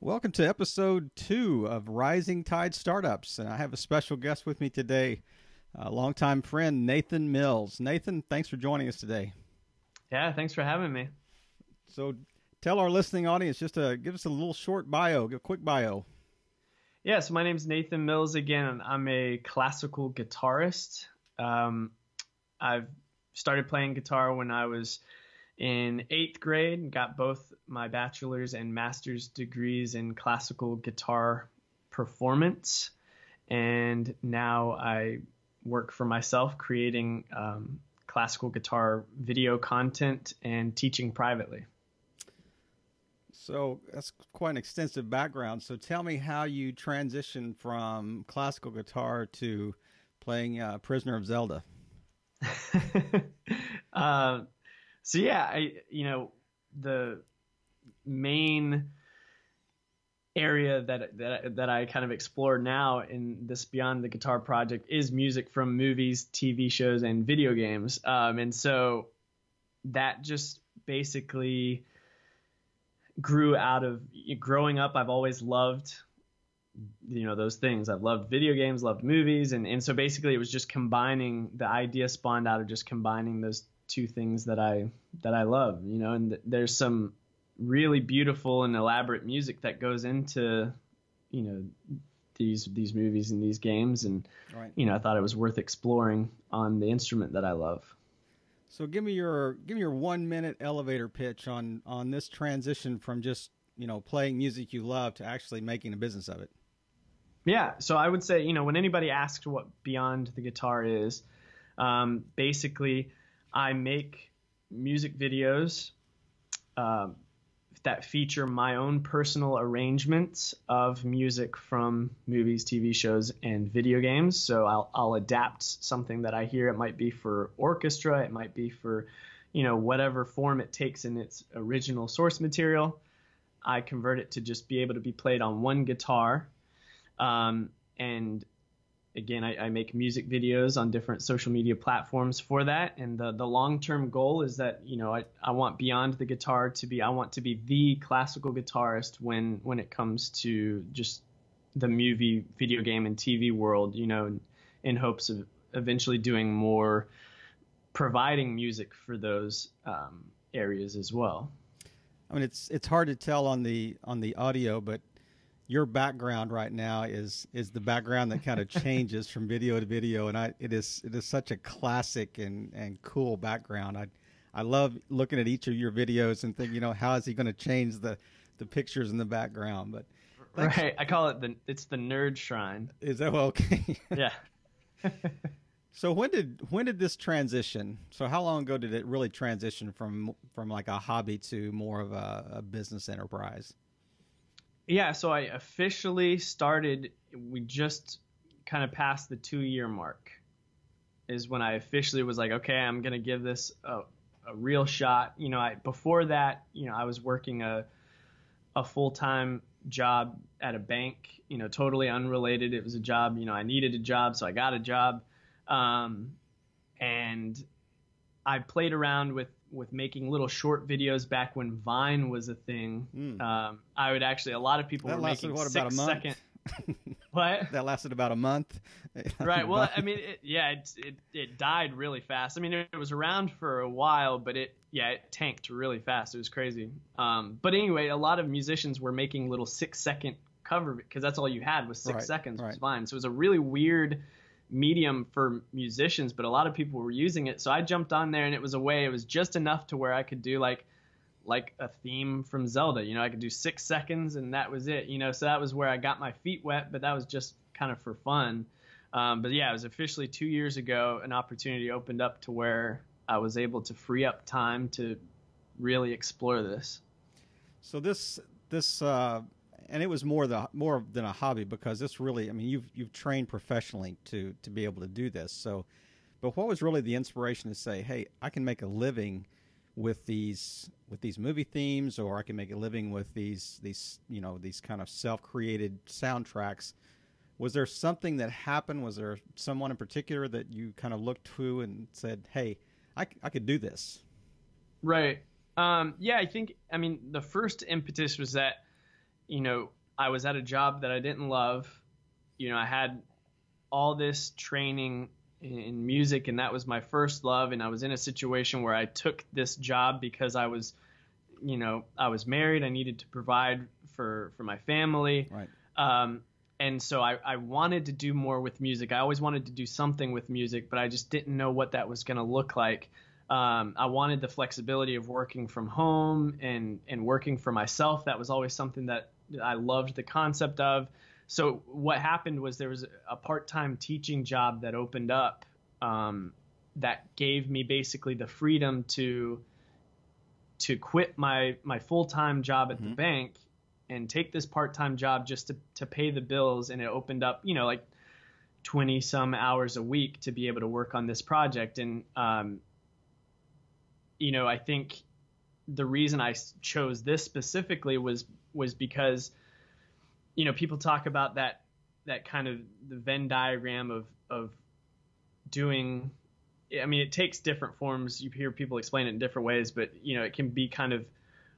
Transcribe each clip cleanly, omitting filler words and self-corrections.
Welcome to episode 2 of Rising Tide Startups. And I have a special guest with me today, a longtime friend, Nathan Mills. Nathan, thanks for joining us today. Yeah, thanks for having me. So tell our listening audience, give us a little short bio, a quick bio. Yeah, so my name's Nathan Mills again, and I'm a classical guitarist. I've started playing guitar when I was in 8th grade, got both my bachelor's and master's degrees in classical guitar performance. And now I work for myself creating classical guitar video content and teaching privately. So that's quite an extensive background. So tell me how you transitioned from classical guitar to playing Prisoner of Zelda. So yeah, the main area that I kind of explore now in this Beyond the Guitar project is music from movies, TV shows, and video games. And so that just basically grew out of growing up. I've always loved, those things. I've loved video games, loved movies. And so basically it was just the idea spawned out of just combining those two things that I love, and there's some really beautiful and elaborate music that goes into, these movies and these games. And, right. I thought it was worth exploring on the instrument that I love. So give me your 1 minute elevator pitch on this transition from just, playing music you love to actually making a business of it. Yeah. So I would say, when anybody asks what Beyond the Guitar is, basically I make music videos that feature my own personal arrangements of music from movies, TV shows, and video games. So I'll adapt something that I hear. It might be for orchestra. It might be for, whatever form it takes in its original source material. I convert it to just be able to be played on one guitar. And again, I make music videos on different social media platforms for that. And the long-term goal is that, I want Beyond the Guitar I want to be the classical guitarist when it comes to just the movie, video game, and TV world, in hopes of eventually doing more, providing music for those areas as well. I mean, it's hard to tell on the audio, but your background right now is the background that kind of changes from video to video, and it is such a classic and cool background. I love looking at each of your videos and think, how is he going to change the pictures in the background? But right, I call it it's the nerd shrine. Is that okay? Yeah. So when did this transition? So how long ago did it really transition from like a hobby to more of a business enterprise? Yeah, so I officially started, we just kind of passed the 2-year mark is when I officially was like, okay, I'm going to give this a real shot. Before that, I was working a full-time job at a bank, totally unrelated. It was a job, I needed a job, so I got a job. And I played around with making little short videos back when Vine was a thing. I would actually, a lot of people were making 6-second. What? That lasted about a month. Right. Well, I mean, it died really fast. I mean, it was around for a while, but it tanked really fast. It was crazy. But anyway, a lot of musicians were making little 6-second cover because that's all you had was 6 seconds was Vine. So it was a really weird medium for musicians, but a lot of people were using it. So I jumped on there, and it was just enough to where I could do like a theme from Zelda. I could do 6 seconds, and that was it. So that was where I got my feet wet, but that was just kind of for fun. But yeah, it was officially 2 years ago. An opportunity opened up to where I was able to free up time to really explore this. So this and it was more than a hobby, because this really, I mean, you've trained professionally to be able to do this. So, but what was really the inspiration to say, hey, I can make a living with these movie themes, or I can make a living with these kind of self-created soundtracks? Was there something that happened? Was there someone in particular that you kind of looked to and said, hey, I could do this? Right. Yeah, I think, the first impetus was that I was at a job that I didn't love. I had all this training in music, and that was my first love. And I was in a situation where I took this job because I was married. I needed to provide for my family. Right. And so I wanted to do more with music. I always wanted to do something with music, but I just didn't know what that was going to look like. I wanted the flexibility of working from home and working for myself. That was always something that I loved the concept of. So what happened was there was a part-time teaching job that opened up that gave me basically the freedom to quit my full-time job at the bank and take this part-time job just to pay the bills. And it opened up, like 20 some hours a week to be able to work on this project. And, I think the reason I chose this specifically was because, people talk about that kind of the Venn diagram of doing, it takes different forms. You hear people explain it in different ways, but it can be kind of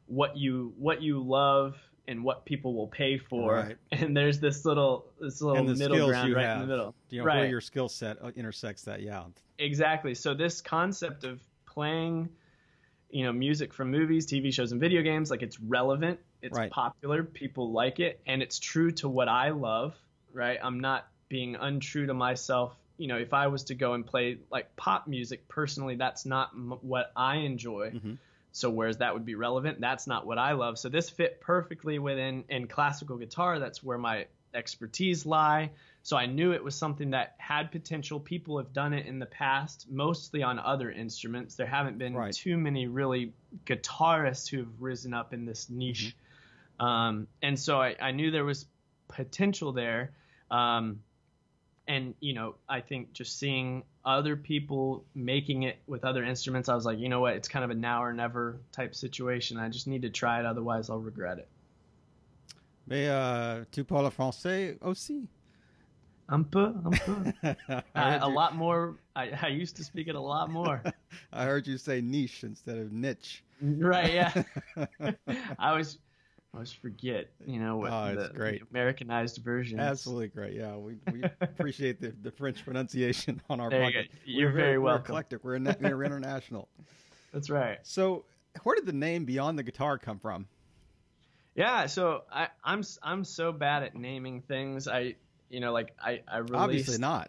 what you love and what people will pay for. Right. And there's this little middle ground right in the middle. Right. Where your skill set intersects that. Yeah. Exactly. So this concept of playing, music from movies, TV shows, and video games, like, it's relevant, it's right. popular, people like it, and it's true to what I love, right? I'm not being untrue to myself. If I was to go and play like pop music, personally, that's not what I enjoy. So whereas that would be relevant, that's not what I love. So this fit perfectly within classical guitar. That's where my expertise lie. So I knew it was something that had potential. People have done it in the past, mostly on other instruments. There haven't been right. too many really guitarists who have risen up in this niche. And so I knew there was potential there. And, I think just seeing other people making it with other instruments, I was like, you know what, it's kind of a now or never type situation. I just need to try it. Otherwise, I'll regret it. Mais tu parles français aussi? Un peu. A lot more. I used to speak it a lot more. I heard you say niche instead of niche. Right, yeah. I always forget, what it's great. The Americanized version. Absolutely great. Yeah, we appreciate the French pronunciation on our podcast. You're very welcome. We're eclectic. We're international. That's right. So, where did the name Beyond the Guitar come from? Yeah, so I'm so bad at naming things. I released, obviously not.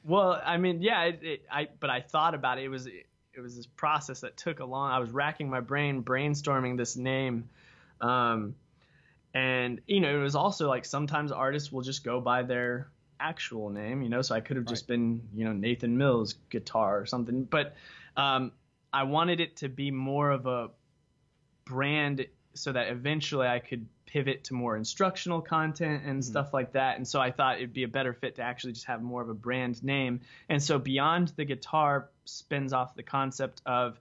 Well, but I thought about it. It was this process that took a long. I was racking my brain, brainstorming this name. And it was also like sometimes artists will just go by their actual name, so I could have just been, Nathan Mills Guitar or something, but, I wanted it to be more of a brand so that eventually I could pivot to more instructional content and stuff like that. And so I thought it'd be a better fit to actually just have more of a brand name. And so Beyond the Guitar spins off the concept of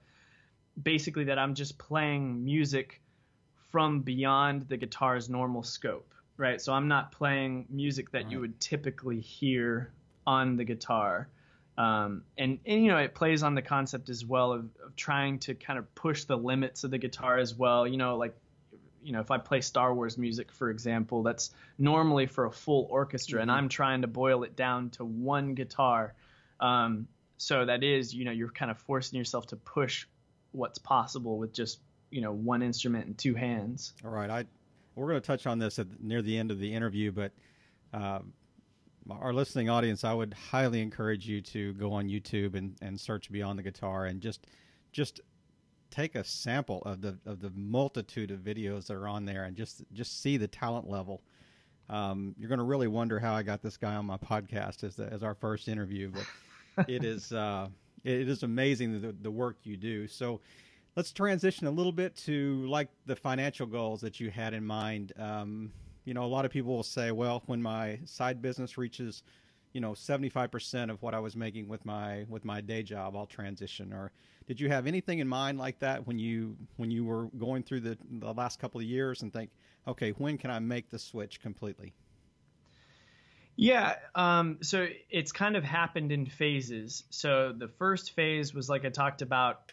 basically that I'm just playing music from beyond the guitar's normal scope, right? So I'm not playing music that you would typically hear on the guitar. And it plays on the concept as well of trying to kind of push the limits of the guitar as well. If I play Star Wars music, for example, that's normally for a full orchestra, and I'm trying to boil it down to one guitar. So that is, you're kind of forcing yourself to push what's possible with just one instrument and two hands. All right. We're going to touch on this near the end of the interview, but our listening audience, I would highly encourage you to go on YouTube and search Beyond the Guitar and just take a sample of the multitude of videos that are on there and just see the talent level. You're going to really wonder how I got this guy on my podcast as our first interview, but it is amazing the work you do. So let's transition a little bit to like the financial goals that you had in mind. A lot of people will say, well, when my side business reaches, 75% of what I was making with my day job, I'll transition. Or did you have anything in mind like that when you were going through the last couple of years and think, okay, when can I make the switch completely? Yeah. So it's kind of happened in phases. So the first phase was, like I talked about,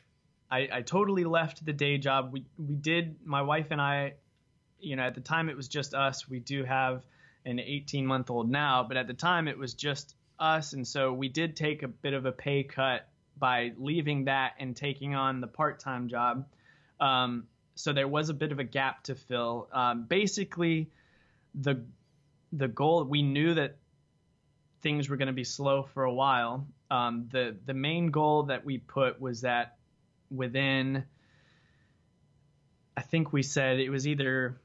I totally left the day job. We did, my wife and I at the time it was just us. We do have an 18-month-old now, but at the time it was just us. And so we did take a bit of a pay cut by leaving that and taking on the part-time job. So there was a bit of a gap to fill. Basically, the goal, we knew that things were going to be slow for a while. The main goal that we put was that within, I think we said it was either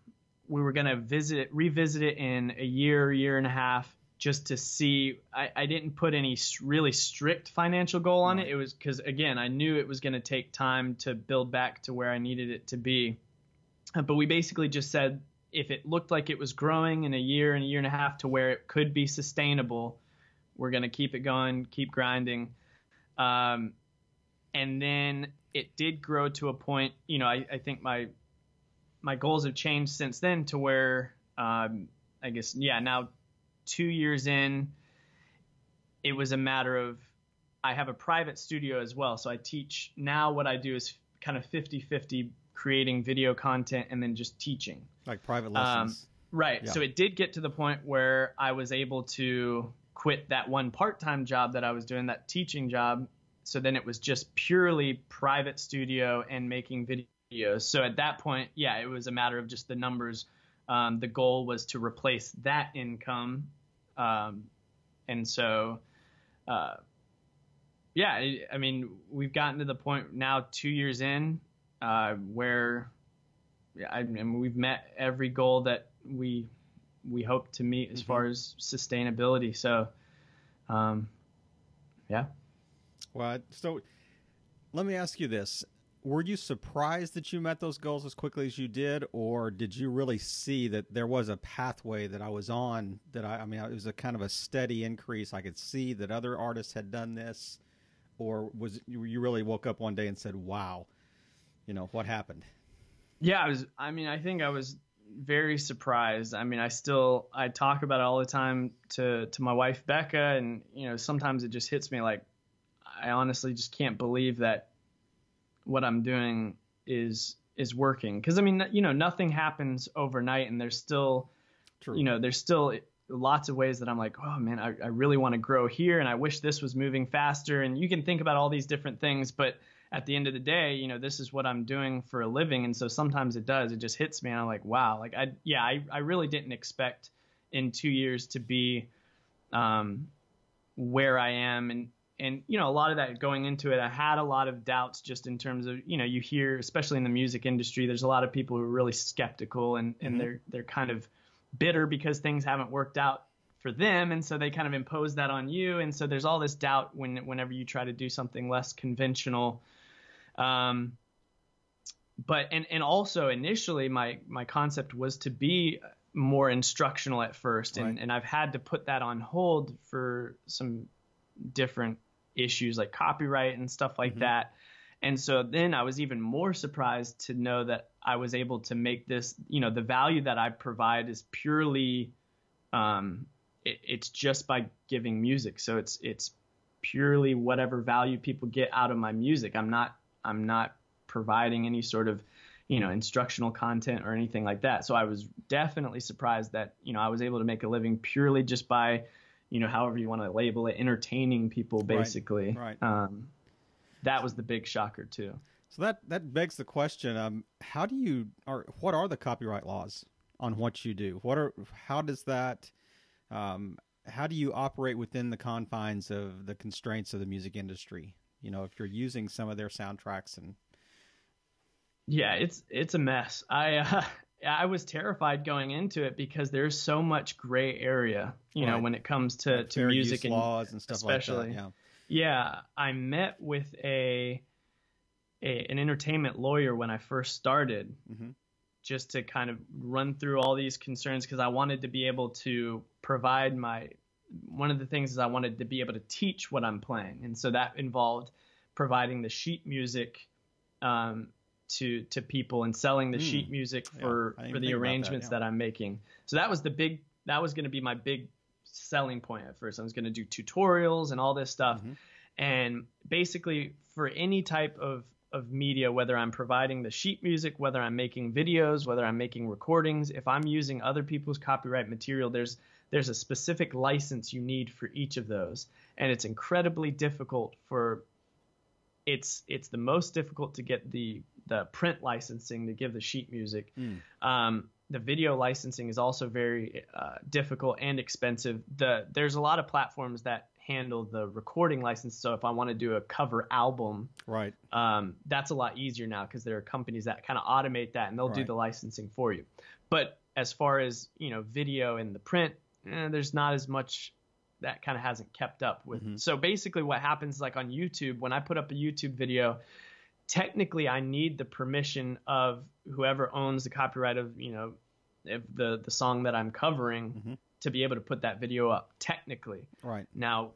we were going to revisit it in a year and a half, just to see. I didn't put any really strict financial goal on it. It was because, again, I knew it was going to take time to build back to where I needed it to be. But we basically just said if it looked like it was growing in a year and a half to where it could be sustainable, we're going to keep it going, keep grinding. And then it did grow to a point, I think my goals have changed since then to where, I guess, now 2 years in, it was a matter of, I have a private studio as well. So I teach now. What I do is kind of 50-50 creating video content and then just teaching. Like private lessons. Right. Yeah. So it did get to the point where I was able to quit that one part-time job that I was doing, that teaching job. So then it was just purely private studio and making videos. So at that point, it was a matter of just the numbers. The goal was to replace that income. And so, I mean, we've gotten to the point now 2 years in, where we've met every goal that we hope to meet as far as sustainability. So, Well, so let me ask you this. Were you surprised that you met those goals as quickly as you did, or did you really see that there was a pathway that I was on, that it was a kind of a steady increase? I could see that other artists had done this, or you really woke up one day and said, wow, what happened? Yeah, I think I was very surprised. I mean, I talk about it all the time to my wife, Becca, and, sometimes it just hits me like, I honestly just can't believe that what I'm doing is working. Because, I mean, nothing happens overnight, and there's still, there's still lots of ways that I'm like, oh man, I really want to grow here, and I wish this was moving faster. And you can think about all these different things, but at the end of the day, this is what I'm doing for a living. And so sometimes it just hits me, and I'm like, wow, like I really didn't expect in 2 years to be where I am. And a lot of that going into it, I had a lot of doubts just in terms of, you hear, especially in the music industry, there's a lot of people who are really skeptical, and they're kind of bitter because things haven't worked out for them. And so they kind of impose that on you. And so there's all this doubt whenever you try to do something less conventional. But also initially my concept was to be more instructional at first. Right. And I've had to put that on hold for some different issues like copyright and stuff like that. And so then I was even more surprised to know that I was able to make this, the value that I provide is purely, it's just by giving music. So it's purely whatever value people get out of my music. I'm not providing any sort of, instructional content or anything like that. So I was definitely surprised that, I was able to make a living purely just by, however you want to label it, entertaining people, basically. Right. That was the big shocker too. So that begs the question: what are the copyright laws on what you do? How do you operate within the confines of the constraints of the music industry? If you're using some of their soundtracks and. Yeah, it's a mess. I was terrified going into it because there's so much gray area, when it comes to fair music use laws and stuff especially. like that. Yeah, I met with an entertainment lawyer when I first started, just to kind of run through all these concerns, because I wanted to be able to provide one of the things is I wanted to be able to teach what I'm playing. And so that involved providing the sheet music to people and selling the sheet music for the arrangements that I'm making. So that was going to be my big selling point at first. I was going to do tutorials and all this stuff. And basically for any type of of media, whether I'm providing the sheet music, whether I'm making videos, whether I'm making recordings, if I'm using other people's copyright material, there's a specific license you need for each of those. And it's incredibly difficult it's the most difficult to get the print licensing to give the sheet music. The video licensing is also very difficult and expensive. There's a lot of platforms that handle the recording license. So if I want to do a cover album, right, that's a lot easier now because there are companies that kind of automate that and they'll do the licensing for you. But as far as, video and the print, there's not as much. That kind of hasn't kept up with. So basically what happens, like on YouTube, when I put up a YouTube video, technically I need the permission of whoever owns the copyright of, if the song that I'm covering to be able to put that video up technically. Right. Now,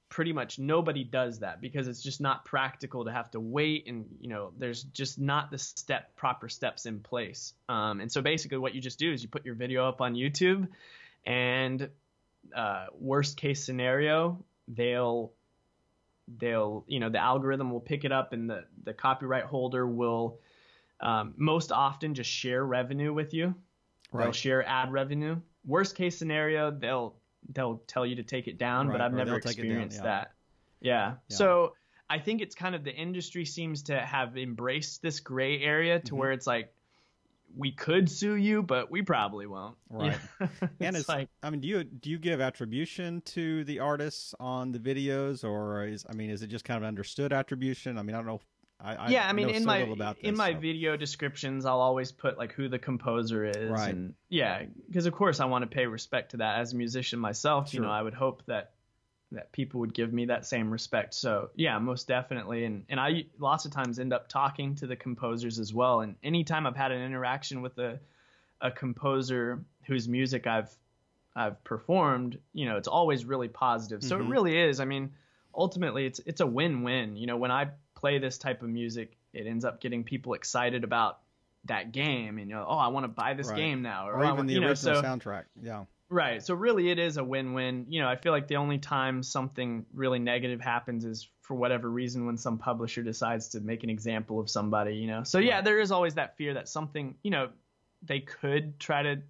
pretty much nobody does that because it's just not practical to have to wait, and there's just not the proper steps in place. And so basically what you just do is you put your video up on YouTube, and worst case scenario, the algorithm will pick it up, and the copyright holder will most often just share revenue with you. Right. They'll share ad revenue. Worst case scenario, they'll tell you to take it down, but I've never experienced that. Yeah. So I think it's kind of, the industry seems to have embraced this gray area to where it's like, we could sue you, but we probably won't. Right. And it's like, I mean, do you give attribution to the artists on the videos, or is it just kind of understood attribution? I mean, I don't know. In my video descriptions, I'll always put like who the composer is. Right. And because of course I want to pay respect to that as a musician myself. Sure. I would hope that people would give me that same respect. So yeah, most definitely. And I lots of times end up talking to the composers as well. And anytime I've had an interaction with a composer whose music I've performed, it's always really positive. So it really is. I mean, ultimately it's a win-win. When I play this type of music, it ends up getting people excited about that game, and I want to buy this game now, or even the original soundtrack. Yeah. Right. So really it is a win-win. I feel like the only time something really negative happens is for whatever reason when some publisher decides to make an example of somebody, So yeah, there is always that fear that something, they could try to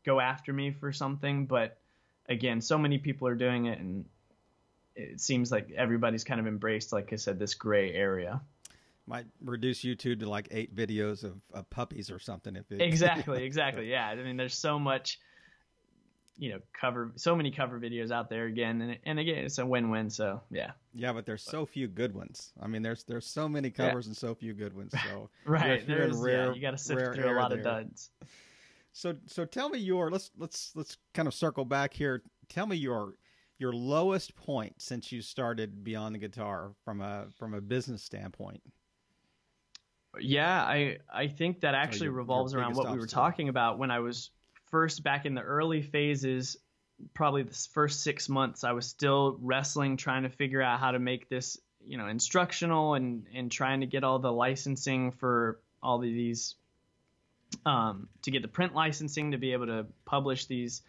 go after me for something, but again, so many people are doing it, and it seems like everybody's kind of embraced, like I said, this gray area. Might reduce YouTube to like 8 videos of puppies or something. Exactly. Yeah. I mean, there's so much, so many cover videos out there again. And again, it's a win-win. So yeah. Yeah. But there's so few good ones. I mean, there's so many covers and so few good ones. So right. You got to sift through a lot of duds. So tell me let's kind of circle back here. Tell me your lowest point since you started Beyond the Guitar from a business standpoint. Yeah, I think that actually revolves around what we were talking about when I was first back in the early phases. Probably the first 6 months, I was still wrestling, trying to figure out how to make this, instructional, and trying to get all the licensing for all of these, to get the print licensing to be able to publish these,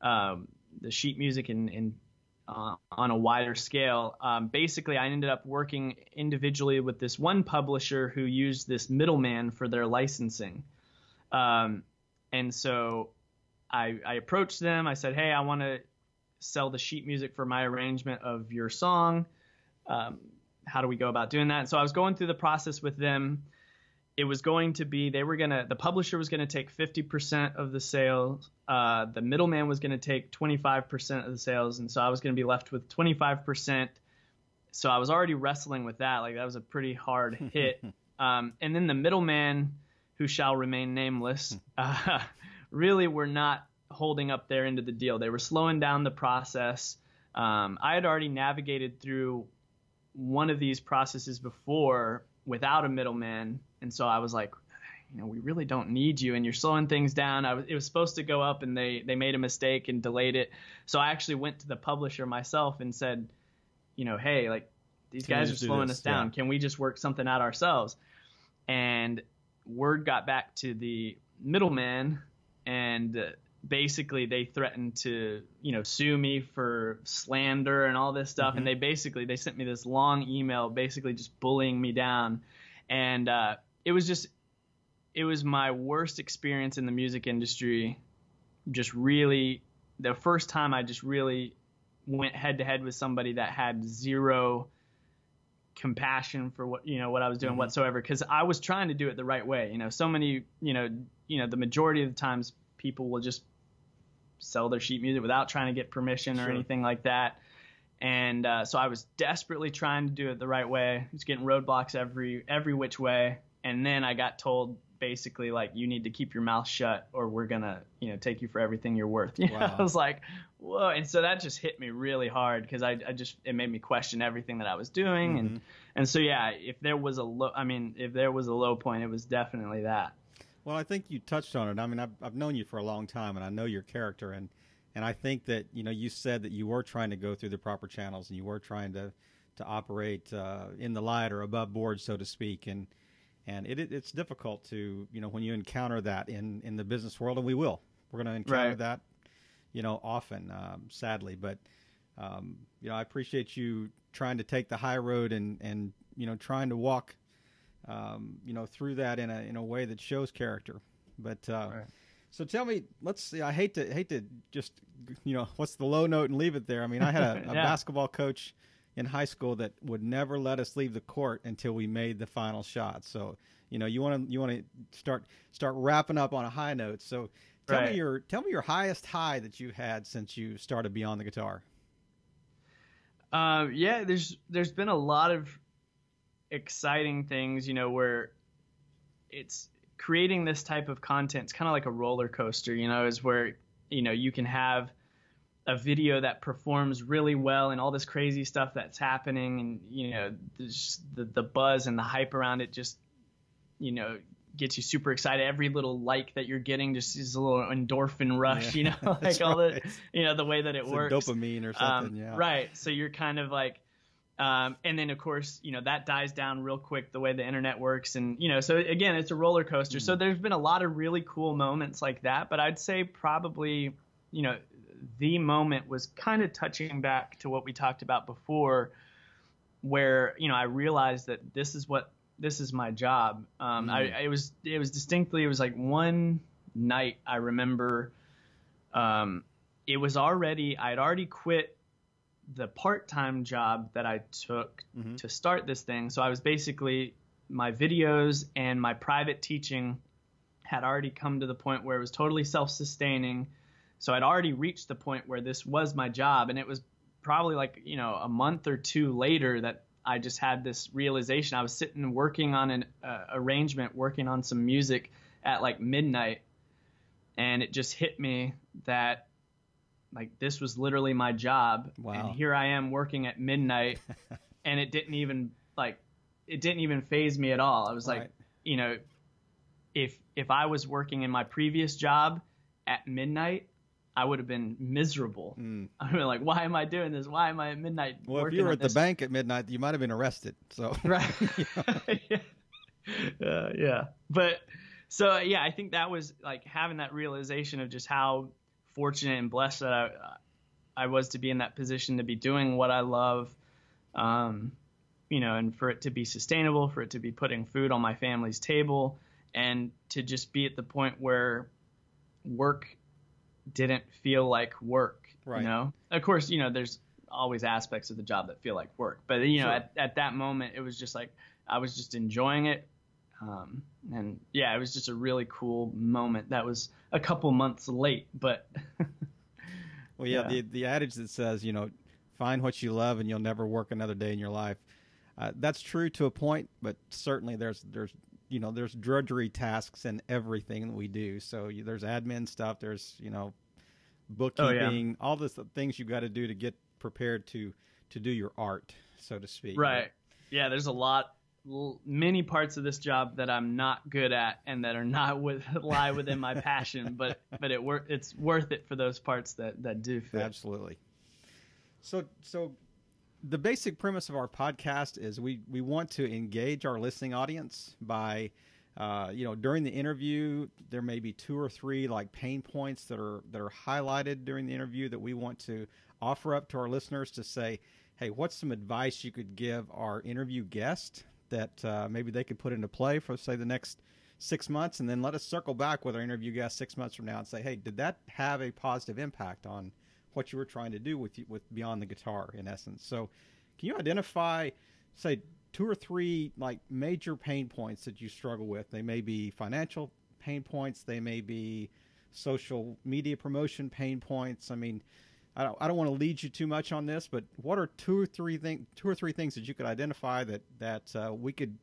the sheet music on a wider scale. Basically, I ended up working individually with this one publisher who used this middleman for their licensing. And so I approached them. I said, hey, I want to sell the sheet music for my arrangement of your song. How do we go about doing that? And so I was going through the process with them. It was going to be, the publisher was going to take 50% of the sales. The middleman was going to take 25% of the sales. And so I was going to be left with 25%. So I was already wrestling with that. Like, that was a pretty hard hit. And then the middleman, who shall remain nameless, really were not holding up their end of the deal. They were slowing down the process. I had already navigated through one of these processes before without a middleman. And so I was like, we really don't need you, and you're slowing things down. It was supposed to go up, and they made a mistake and delayed it. So I actually went to the publisher myself and said, hey, like, these guys are slowing us down. Yeah. Can we just work something out ourselves? And word got back to the middleman, and basically they threatened to, sue me for slander and all this stuff. And they sent me this long email, basically just bullying me down. And it was my worst experience in the music industry. Just really, the first time I just really went head to head with somebody that had zero compassion for what I was doing whatsoever, because I was trying to do it the right way. So many, the majority of the times people will just sell their sheet music without trying to get permission or anything like that. And so I was desperately trying to do it the right way. I was getting roadblocks every which way. And then I got told basically, like, you need to keep your mouth shut or we're going to, take you for everything you're worth. Wow. I was like, whoa. And so that just hit me really hard, because it made me question everything that I was doing. And so, yeah, if there was a low point, it was definitely that. Well, I think you touched on it. I mean, I've known you for a long time, and I know your character, and I think that, you said that you were trying to go through the proper channels and you were trying to operate in the light or above board, so to speak. And it's difficult to, when you encounter that in the business world, and we're going to encounter that, often, sadly. But, I appreciate you trying to take the high road and trying to walk, through that in a way that shows character. But, so tell me, let's see, I hate to just, what's the low note and leave it there. I mean, I had a basketball coach in high school that would never let us leave the court until we made the final shot. So, you want to start wrapping up on a high note. So tell me your highest high that you had since you started Beyond the Guitar. There's been a lot of exciting things, where it's creating this type of content. It's kind of like a roller coaster, is where, you can have a video that performs really well and all this crazy stuff that's happening, and the buzz and the hype around it just gets you super excited. Every little like that you're getting just is a little endorphin rush, like all the the way that it's works, dopamine or something. Right. So you're kind of like, and then of course that dies down real quick, the way the internet works, and so again, it's a roller coaster. So there's been a lot of really cool moments like that, but I'd say probably the moment was kind of touching back to what we talked about before, where I realized that this is my job. It was like one night I remember. I'd already quit the part-time job that I took to start this thing. So I was basically, my videos and my private teaching had already come to the point where it was totally self-sustaining. So I'd already reached the point where this was my job, and it was probably like, a month or two later that I just had this realization. I was sitting working on an arrangement, working on some music at like midnight, and it just hit me that like this was literally my job. Wow. And here I am working at midnight, and it didn't even faze me at all. I was like, if I was working in my previous job at midnight, I would have been miserable. I would have been like, why am I doing this? Why am I at midnight? Well, if you were at the bank at midnight, you might have been arrested. So right. Yeah. But so, yeah, I think that was like having that realization of just how fortunate and blessed that I was to be in that position, to be doing what I love, and for it to be sustainable, for it to be putting food on my family's table, and to just be at the point where work didn't feel like work. Right. Of course, there's always aspects of the job that feel like work, but Sure. at that moment it was just like I was just enjoying it, and yeah, it was just a really cool moment. That was a couple months late, but well, yeah. The adage that says, find what you love and you'll never work another day in your life, that's true to a point, but certainly there's drudgery tasks in everything that we do. So there's admin stuff, there's, bookkeeping, all the things you got to do to get prepared to do your art, so to speak. Right. Yeah. There's many parts of this job that I'm not good at and that are not lie within my passion, but it's worth it for those parts that do fit. Absolutely. So the basic premise of our podcast is we want to engage our listening audience by, during the interview, there may be 2 or 3 like pain points that are highlighted during the interview that we want to offer up to our listeners to say, hey, what's some advice you could give our interview guest that maybe they could put into play for, say, the next 6 months, and then let us circle back with our interview guest 6 months from now and say, hey, did that have a positive impact on what you were trying to do with Beyond the Guitar, in essence? So can you identify, say, 2 or 3 like major pain points that you struggle with? They may be financial pain points, they may be social media promotion pain points. I mean, I don't want to lead you too much on this, but what are two or three things that you could identify that we could,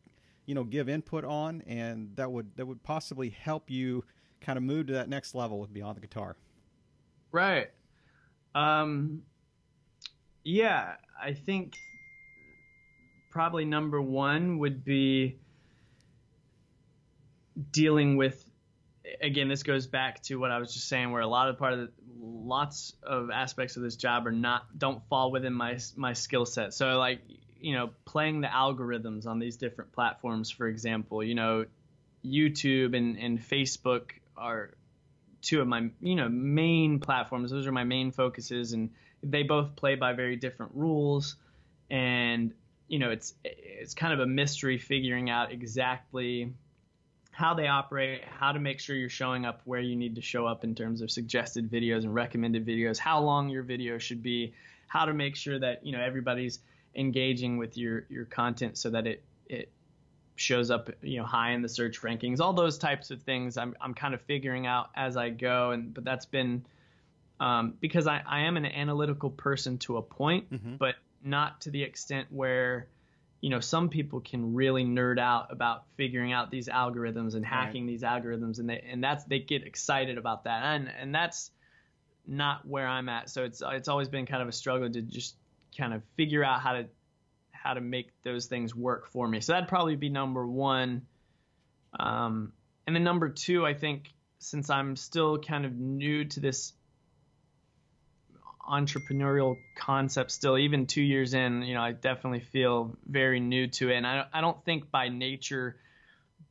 give input on, and that would possibly help you kind of move to that next level with Beyond the Guitar? Right. Yeah, I think probably number one would be dealing with, again, this goes back to what I was just saying, where lots of aspects of this job don't fall within my skill set. So like, playing the algorithms on these different platforms, for example, YouTube and Facebook are two of my, main platforms. Those are my main focuses, and they both play by very different rules. And, it's kind of a mystery figuring out exactly how they operate, how to make sure you're showing up where you need to show up in terms of suggested videos and recommended videos, how long your video should be, how to make sure that, everybody's engaging with your content so that it shows up, high in the search rankings. All those types of things I'm kind of figuring out as I go. But that's been because I am an analytical person to a point, mm-hmm. but not to the extent where, some people can really nerd out about figuring out these algorithms and hacking right. these algorithms, and they get excited about that, and that's not where I'm at. So it's always been kind of a struggle to just kind of figure out how to make those things work for me. So that'd probably be number one. And then number two, I think, since I'm still kind of new to this entrepreneurial concept still, even 2 years in, I definitely feel very new to it. And I don't think by nature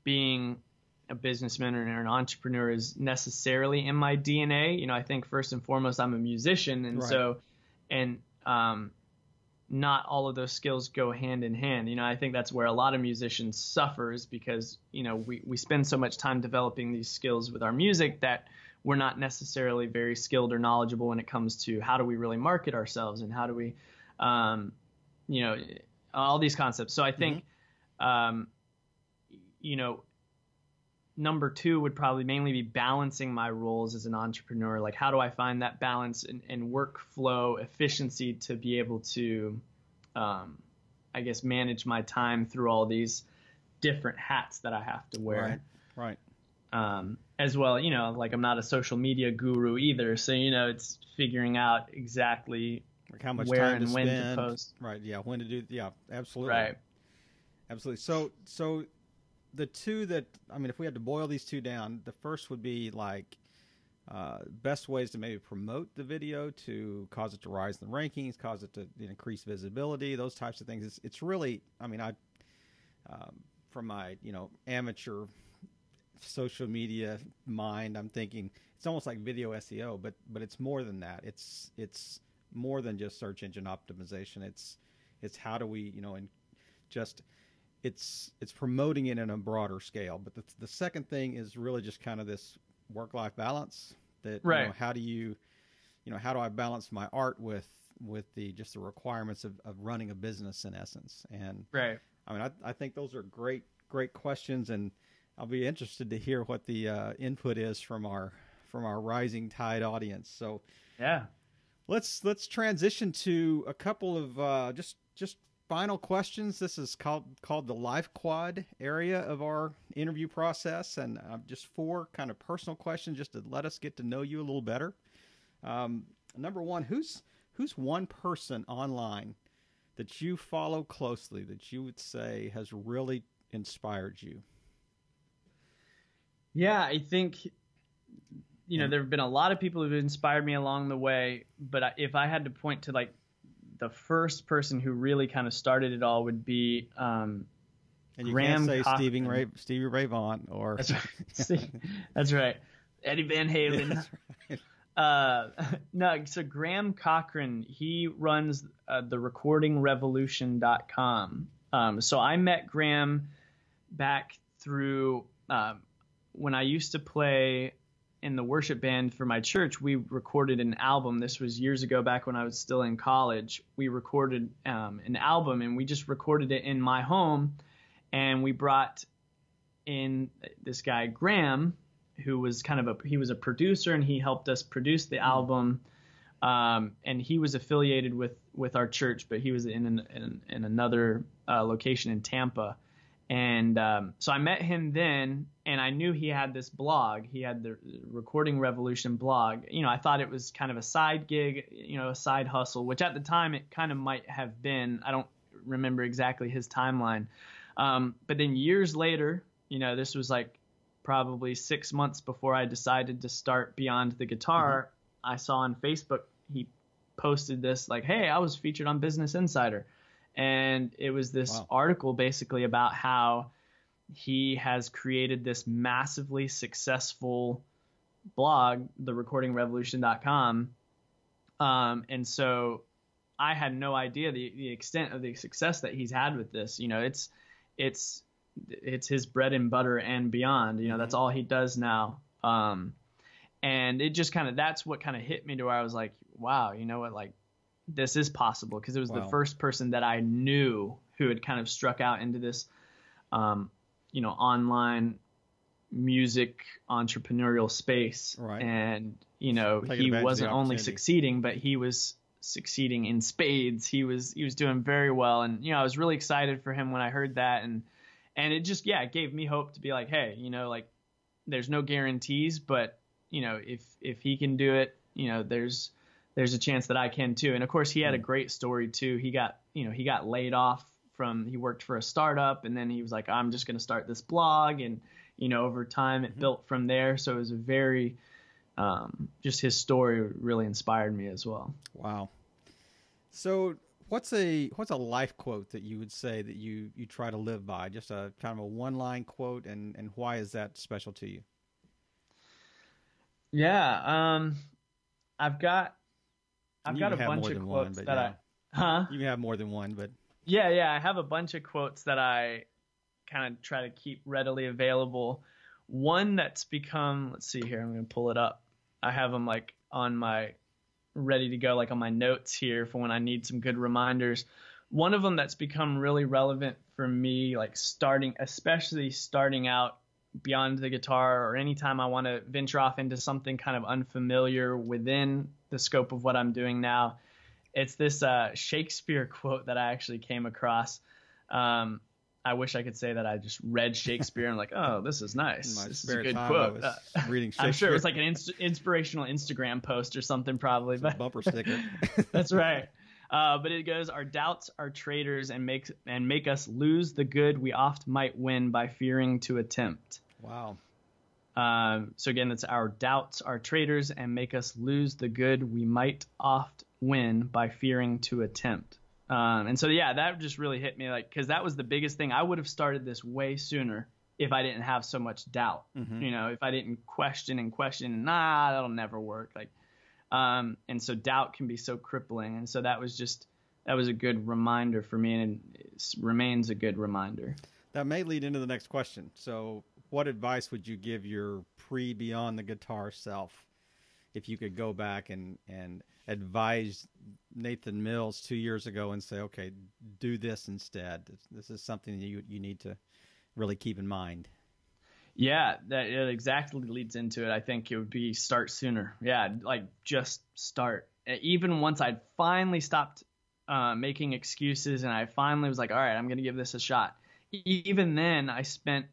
being a businessman or an entrepreneur is necessarily in my DNA. I think first and foremost, I'm a musician. And right. so, not all of those skills go hand in hand. I think that's where a lot of musicians suffers because, we spend so much time developing these skills with our music that we're not necessarily very skilled or knowledgeable when it comes to how do we really market ourselves and how do we, all these concepts. So I think, mm-hmm. Number two would probably mainly be balancing my roles as an entrepreneur. Like, how do I find that balance and workflow efficiency to be able to, manage my time through all these different hats that I have to wear. Right. As well, like I'm not a social media guru either. So, it's figuring out exactly like how much where time and to when spend. to post. Right. Yeah. When to do. Yeah, absolutely. Right. Absolutely. So the two that, if we had to boil these two down, the first would be like best ways to maybe promote the video to cause it to rise in the rankings, cause it to increase visibility, those types of things. It's really, from my, amateur social media mind, I'm thinking it's almost like video SEO, but it's more than that. It's more than just search engine optimization. It's how do we, and just it's promoting it in a broader scale. But the second thing is really just kind of this work-life balance that, right. How do how do I balance my art with the requirements of running a business in essence? And right. I think those are great questions, and I'll be interested to hear what the input is from our Rising Tide audience. So yeah, let's transition to a couple of just final questions. This is called the Life Quad area of our interview process, and just 4 kind of personal questions just to let us get to know you a little better. Number one, who's one person online that you follow closely that you would say has really inspired you? Yeah, I think, there have been a lot of people who've inspired me along the way, but if I had to point to like the first person who really kind of started it all would be and you Graham can't say Cochran. Stevie Ray Vaughan or That's right. That's right. Eddie Van Halen. Yeah, that's right. No, so Graham Cochran, he runs the recordingrevolution.com. So I met Graham back through when I used to play in the worship band for my church. We recorded an album. This was years ago, back when I was still in college. We recorded an album, and we just recorded it in my home. And we brought in this guy, Graham, who was he was a producer, and he helped us produce the album. And he was affiliated with our church, but he was in another location in Tampa. And so I met him then, and I knew he had this blog. He had the Recording Revolution blog. I thought it was kind of a side gig, a side hustle, which at the time it kind of might have been. I don't remember exactly his timeline. But then years later, this was like probably 6 months before I decided to start Beyond the Guitar. I saw on Facebook he posted this like, "Hey, I was featured on Business Insider." And it was this article basically about how he has created this massively successful blog, therecordingrevolution.com. And so I had no idea the extent of the success that he's had with this. It's his bread and butter and beyond. That's all he does now. And it just that's what kind of hit me to where I was like, wow, like, this is possible, because it was the first person that I knew who had kind of struck out into this, online music entrepreneurial space. Right. And, he wasn't only succeeding, but he was succeeding in spades. He was doing very well. And, I was really excited for him when I heard that. And it just, it gave me hope to be like, hey, like, there's no guarantees, but, if he can do it, there's a chance that I can too. And of course he had a great story too. He got laid off he worked for a startup, and then he was like, I'm just going to start this blog. And, over time it built from there. So it was a very, just his story really inspired me as well. Wow. So what's a life quote that you would say that you try to live by? Just a kind of a one-line quote, and why is that special to you? Yeah. I've got a bunch of quotes that you can have more than one, but yeah, I have a bunch of quotes that I kind of try to keep readily available. One that's become, let's see here, I'm going to pull it up. I have them like on my ready to go, like on my notes here for when I need some good reminders. One of them that's become really relevant for me, like especially starting out Beyond the Guitar, or anytime I want to venture off into something kind of unfamiliar within the scope of what I'm doing now. It's this Shakespeare quote that I actually came across. I wish I could say that I just read Shakespeare and like, oh, this is nice. This is a good quote. Reading Shakespeare. I'm sure it was like an inspirational Instagram post or something probably. But bumper sticker. That's right. But it goes, our doubts are traitors and make us lose the good we oft might win by fearing to attempt. Wow. So again, that's our doubts are traitors and make us lose the good we might oft win by fearing to attempt. And so, yeah, that just really hit me, like, because that was the biggest thing. I would have started this way sooner if I didn't have so much doubt. If I didn't question, nah, that'll never work. Like, and so doubt can be so crippling. And so that was a good reminder for me, and it remains a good reminder. That may lead into the next question. So what advice would you give your Beyond the Guitar self if you could go back and advise Nathan Mills 2 years ago and say, okay, do this instead? This is something that you need to really keep in mind. Yeah, that it exactly leads into it. I think it would be start sooner. Yeah, like just start. Even once I'd finally stopped making excuses and I finally was like, all right, I'm going to give this a shot. Even then, I spent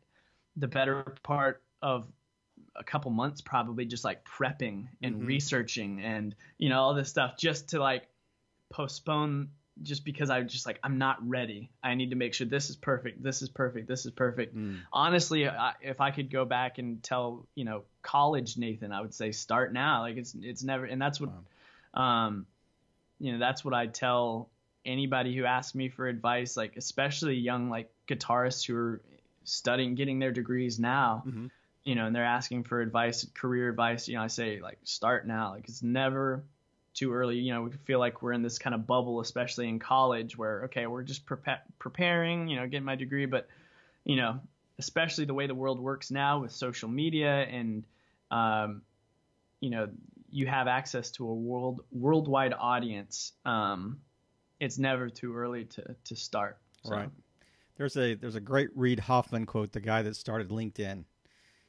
the better part of a couple months probably just like prepping and researching and, all this stuff just to like postpone, just because I just like, I'm not ready. I need to make sure this is perfect. This is perfect. This is perfect. Honestly, if I could go back and tell, college Nathan, I would say start now. Like it's never, and that's what, that's what I tell anybody who asks me for advice, like especially young, like guitarists who are studying, getting their degrees now, and they're asking for advice, career advice. I say like start now. Like it's never too early. You know, we feel like we're in this kind of bubble, especially in college, where okay, we're just preparing, you know, getting my degree, but you know, especially the way the world works now with social media and you know, you have access to a worldwide audience. It's never too early to start. So. Right. There's a great Reid Hoffman quote, the guy that started LinkedIn.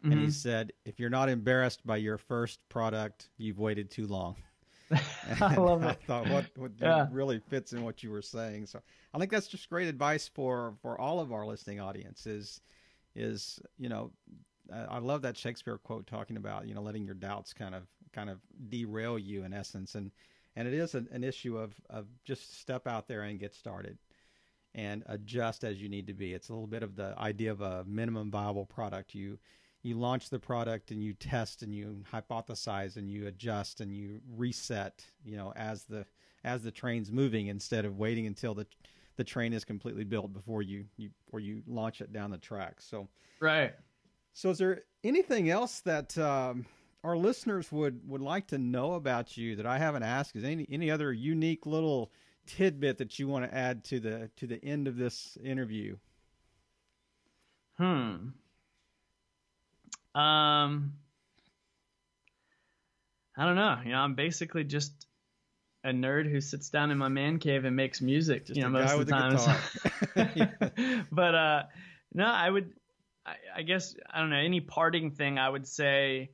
And he said, if you're not embarrassed by your first product, you've waited too long. I love it. I thought what really fits in what you were saying. So I think that's just great advice for all of our listening audience is, you know, I love that Shakespeare quote talking about, you know, letting your doubts kind of derail you in essence. And it is an issue of just step out there and get started and adjust as you need to be. It's a little bit of the idea of a minimum viable product. You launch the product and you test and you hypothesize and you adjust and you reset, you know, as the train's moving instead of waiting until the train is completely built before you launch it down the track. So, right. So is there anything else that our listeners would like to know about you that I haven't asked? Is any other unique little tidbit that you want to add to the end of this interview? I don't know. You know, I'm basically just a nerd who sits down in my man cave and makes music. Just you know, most of the time. But no, I guess I don't know. Any parting thing I would say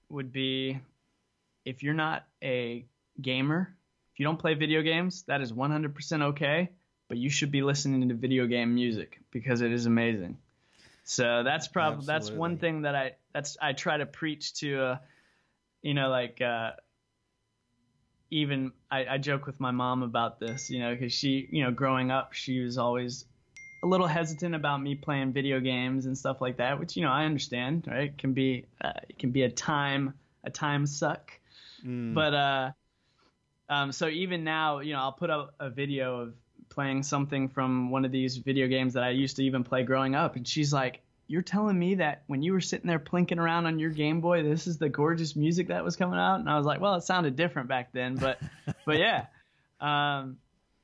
would be, if you're not a gamer, if you don't play video games, that is 100% okay. But you should be listening to video game music because it is amazing. So that's that's one thing that I try to preach to, you know, like even I joke with my mom about this, you know, because she, you know, growing up, she was always a little hesitant about me playing video games and stuff like that, which, you know, I understand, right? It can be a time suck, but so even now, you know, I'll put up a video of playing something from one of these video games that I used to even play growing up. And she's like, you're telling me that when you were sitting there plinking around on your Game Boy, this is the gorgeous music that was coming out? And I was like, well, it sounded different back then, but yeah.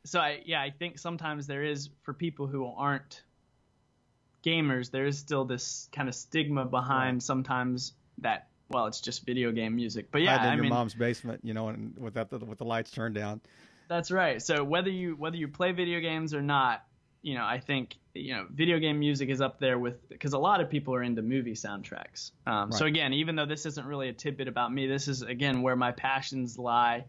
So I think sometimes there is, for people who aren't gamers, there is still this kind of stigma behind sometimes that, well, it's just video game music. But yeah, I mean, your mom's basement, you know, and with the lights turned down. That's right. So whether you play video games or not, you know, I think, you know, video game music is up there with, because a lot of people are into movie soundtracks. Right. So again, even though this isn't really a tidbit about me, this is again where my passions lie.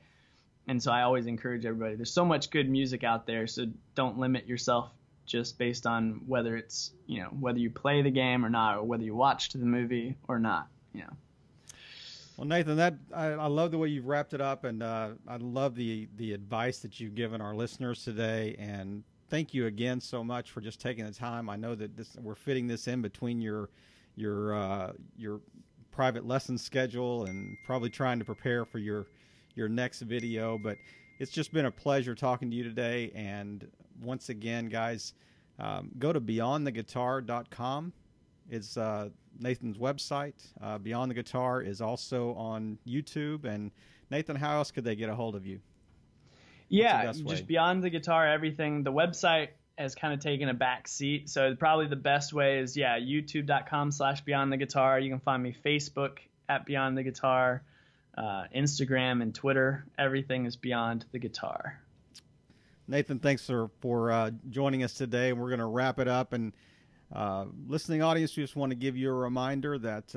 And so I always encourage everybody, there's so much good music out there. So don't limit yourself just based on whether it's, you know, whether you play the game or not, or whether you watched the movie or not, you know. Well, Nathan, I love the way you've wrapped it up, and I love the advice that you've given our listeners today. And thank you again so much for just taking the time. I know that we're fitting this in between your private lesson schedule and probably trying to prepare for your next video. But it's just been a pleasure talking to you today. And once again, guys, go to beyondtheguitar.com. It's Nathan's website. Beyond the Guitar is also on YouTube. And Nathan, how else could they get a hold of you? Yeah, just Beyond the Guitar, everything. The website has kind of taken a back seat. So probably the best way is, youtube.com/Beyond the Guitar. You can find me Facebook at Beyond the Guitar, Instagram and Twitter. Everything is Beyond the Guitar. Nathan, thanks for joining us today. We're going to wrap it up. And listening audience, we just want to give you a reminder that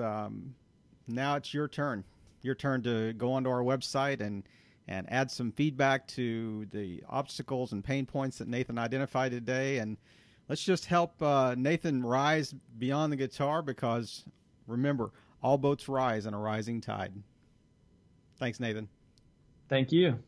now it's your turn. Your turn to go onto our website and add some feedback to the obstacles and pain points that Nathan identified today. And let's just help Nathan rise beyond the guitar, because remember, all boats rise on a rising tide. Thanks, Nathan. Thank you.